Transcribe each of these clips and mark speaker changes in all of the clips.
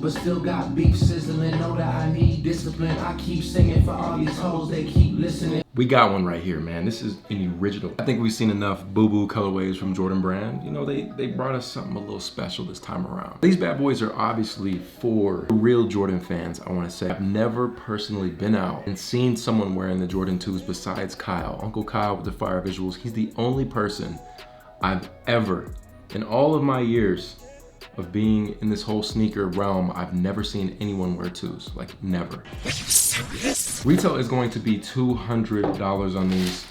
Speaker 1: but still got beef sizzling. Know that I need discipline. I keep singing for all these hoes, they keep listening.
Speaker 2: We got one right here, man. This is an original. I think we've seen enough boo-boo colorways from Jordan Brand. You know, they brought us something a little special this time around. These bad boys are obviously for real Jordan fans, I wanna say. I've never personally been out and seen someone wearing the Jordan 2s besides Kyle. Uncle Kyle with the fire visuals. He's the only person I've ever, in all of my years of being in this whole sneaker realm, I've never seen anyone wear 2s, like never. Retail is going to be $200 on these.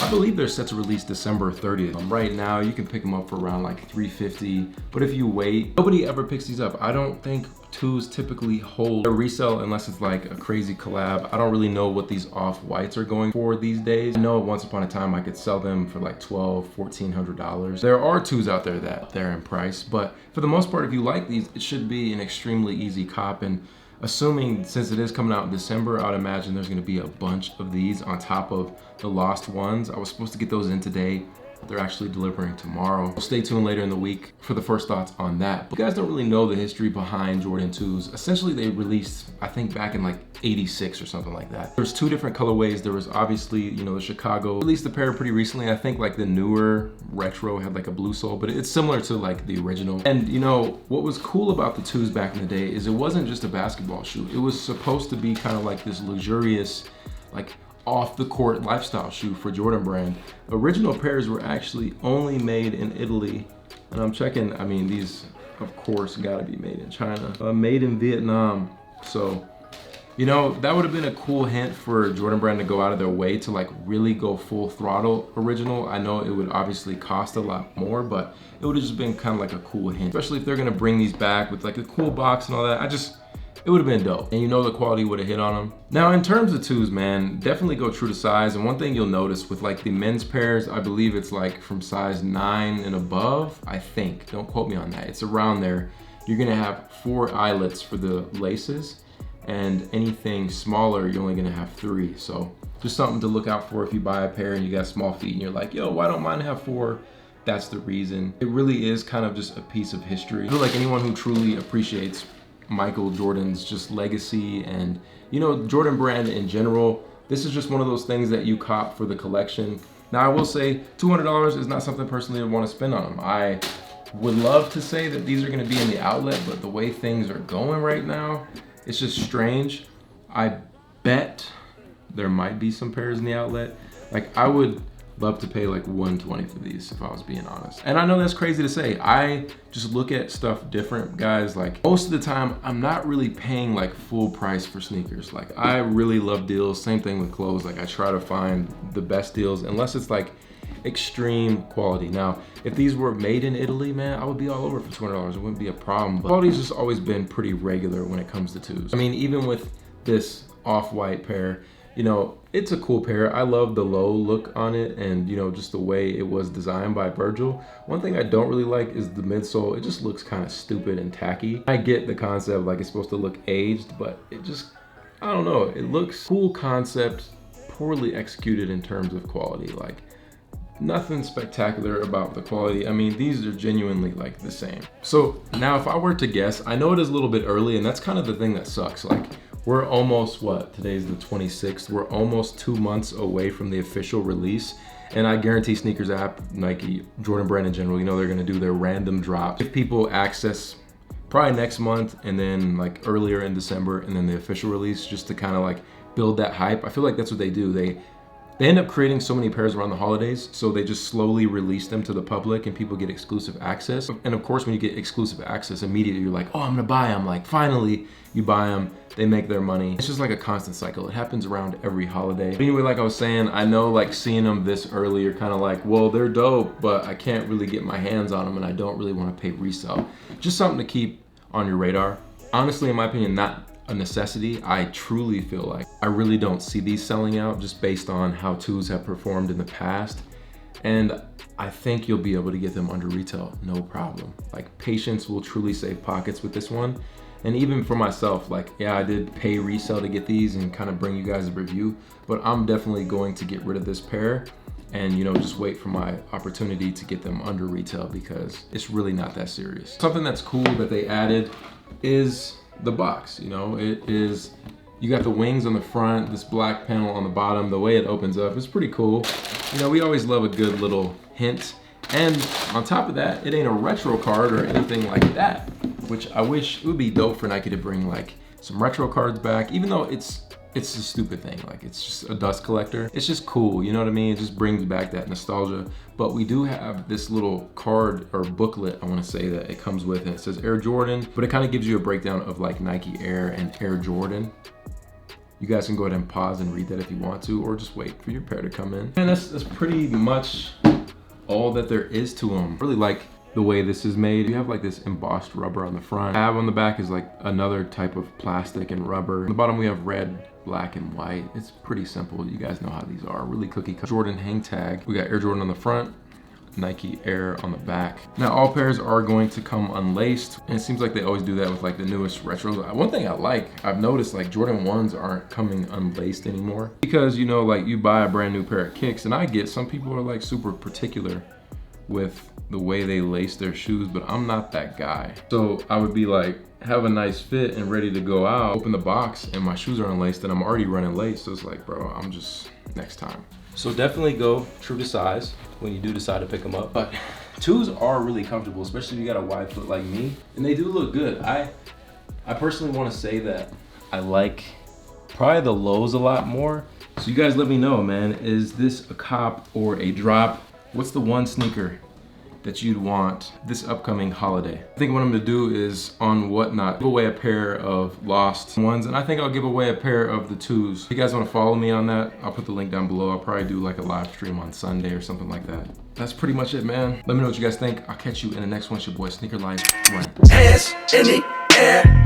Speaker 2: I believe they're set to release December 30th. Right now, you can pick them up for around like $350, but if you wait, nobody ever picks these up. I don't think 2s typically hold a resale unless it's like a crazy collab. I don't really know what these off-whites are going for these days. I know once upon a time I could sell them for like $1,200, $1,400. There are 2s out there that they're in price, but for the most part, if you like these, it should be an extremely easy cop. And assuming since it is coming out in December, I would imagine there's gonna be a bunch of these on top of the lost ones. I was supposed to get those in today. They're actually delivering tomorrow. We'll stay tuned later in the week for the first thoughts on that. But you guys don't really know the history behind Jordan 2s. Essentially, they released, I think back in like 86 or something like that. There's 2 different colorways. There was obviously, you know, the Chicago released the pair pretty recently. I think like the newer retro had like a blue sole, but it's similar to like the original. And you know, what was cool about the 2s back in the day is it wasn't just a basketball shoe. It was supposed to be kind of like this luxurious, like off the court lifestyle shoe for Jordan Brand. Original pairs were actually only made in Italy. And I'm checking, I mean, these of course gotta be made in China. Made in Vietnam. So, you know, that would have been a cool hint for Jordan Brand to go out of their way to like really go full throttle original. I know it would obviously cost a lot more, but it would have just been kind of like a cool hint. Especially if they're gonna bring these back with like a cool box and all that. It would have been dope. And you know the quality would have hit on them. Now in terms of 2s, man, definitely go true to size. And one thing you'll notice with like the men's pairs, I believe it's like from size 9 and above, I think. Don't quote me on that. It's around there. You're gonna have 4 eyelets for the laces, and anything smaller, you're only gonna have 3. So just something to look out for if you buy a pair and you got small feet and you're like, yo, why don't mine have 4? That's the reason. It really is kind of just a piece of history. I feel like anyone who truly appreciates Michael Jordan's just legacy and, you know, Jordan Brand in general, this is just one of those things that you cop for the collection. Now I will say $200 is not something personally I want to spend on them. I would love to say that these are going to be in the outlet, but the way things are going right now, it's just strange. I bet there might be some pairs in the outlet. Like I would love to pay like $120 for these if I was being honest. And I know that's crazy to say. I just look at stuff different, guys. Like most of the time, I'm not really paying like full price for sneakers. Like I really love deals. Same thing with clothes. Like I try to find the best deals unless it's like extreme quality. Now, if these were made in Italy, man, I would be all over it for $200. It wouldn't be a problem. But quality's just always been pretty regular when it comes to 2s. I mean, even with this off-white pair, you know, it's a cool pair. I love the low look on it and, you know, just the way it was designed by Virgil. One thing I don't really like is the midsole. It just looks kind of stupid and tacky. I get the concept, like it's supposed to look aged, but it just, I don't know. It looks cool concept, poorly executed in terms of quality. Like nothing spectacular about the quality. I mean, these are genuinely like the same. So now if I were to guess, I know it is a little bit early and that's kind of the thing that sucks. Like, we're almost, what, today's the 26th. We're almost 2 months away from the official release. And I guarantee Sneakers app, Nike, Jordan Brand in general, you know, they're gonna do their random drops. Give people access probably next month and then like earlier in December and then the official release just to kind of like build that hype. I feel like that's what they do. They end up creating so many pairs around the holidays, so they just slowly release them to the public and people get exclusive access. And of course, when you get exclusive access, immediately you're like, oh, I'm gonna buy them. Like finally, you buy them, they make their money. It's just like a constant cycle. It happens around every holiday. But anyway, like I was saying, I know like seeing them this early, you're kind of like, well, they're dope, but I can't really get my hands on them and I don't really want to pay resale. Just something to keep on your radar. Honestly, in my opinion, not a necessity. I truly feel like I really don't see these selling out just based on how 2s have performed in the past. And I think you'll be able to get them under retail, no problem. Like patience will truly save pockets with this one. And even for myself, like, yeah, I did pay resale to get these and kind of bring you guys a review, but I'm definitely going to get rid of this pair and, you know, just wait for my opportunity to get them under retail because it's really not that serious. Something that's cool that they added is the box. You know, it is, you got the wings on the front, this black panel on the bottom. The way it opens up is pretty cool. You know, we always love a good little hint. And on top of that, it ain't a retro card or anything like that, which I wish it would be dope for Nike to bring like some retro cards back, even though it's a stupid thing. Like, it's just a dust collector. It's just cool, you know what I mean? It just brings back that nostalgia. But we do have this little card or booklet, I wanna say, that it comes with, and it says Air Jordan, but it kind of gives you a breakdown of like Nike Air and Air Jordan. You guys can go ahead and pause and read that if you want to, or just wait for your pair to come in. And that's pretty much all that there is to them. Really like the way this is made. You have like this embossed rubber on the front. Tab on the back is like another type of plastic and rubber. On the bottom we have red, black, and white. It's pretty simple. You guys know how these are. Really cookie cutter. Jordan hang tag. We got Air Jordan on the front, Nike Air on the back. Now all pairs are going to come unlaced, and it seems like they always do that with like the newest retros. One thing I've noticed, like Jordan 1s aren't coming unlaced anymore, because you know, like you buy a brand new pair of kicks, and I get some people are like super particular with the way they lace their shoes, but I'm not that guy. So I would be like, have a nice fit and ready to go out, open the box and my shoes are unlaced and I'm already running late. So it's like, bro, I'm just, next time. So definitely go true to size when you do decide to pick them up. But 2s are really comfortable, especially if you got a wide foot like me, and they do look good. I personally want to say that I like probably the lows a lot more. So you guys let me know, man, is this a cop or a drop? What's the one sneaker that you'd want this upcoming holiday? I think what I'm gonna do is on Whatnot, give away a pair of lost ones, and I think I'll give away a pair of the 2s. If you guys wanna follow me on that, I'll put the link down below. I'll probably do like a live stream on Sunday or something like that. That's pretty much it, man. Let me know what you guys think. I'll catch you in the next one. It's your boy Sneaker Life. Run.
Speaker 3: Hands in the air.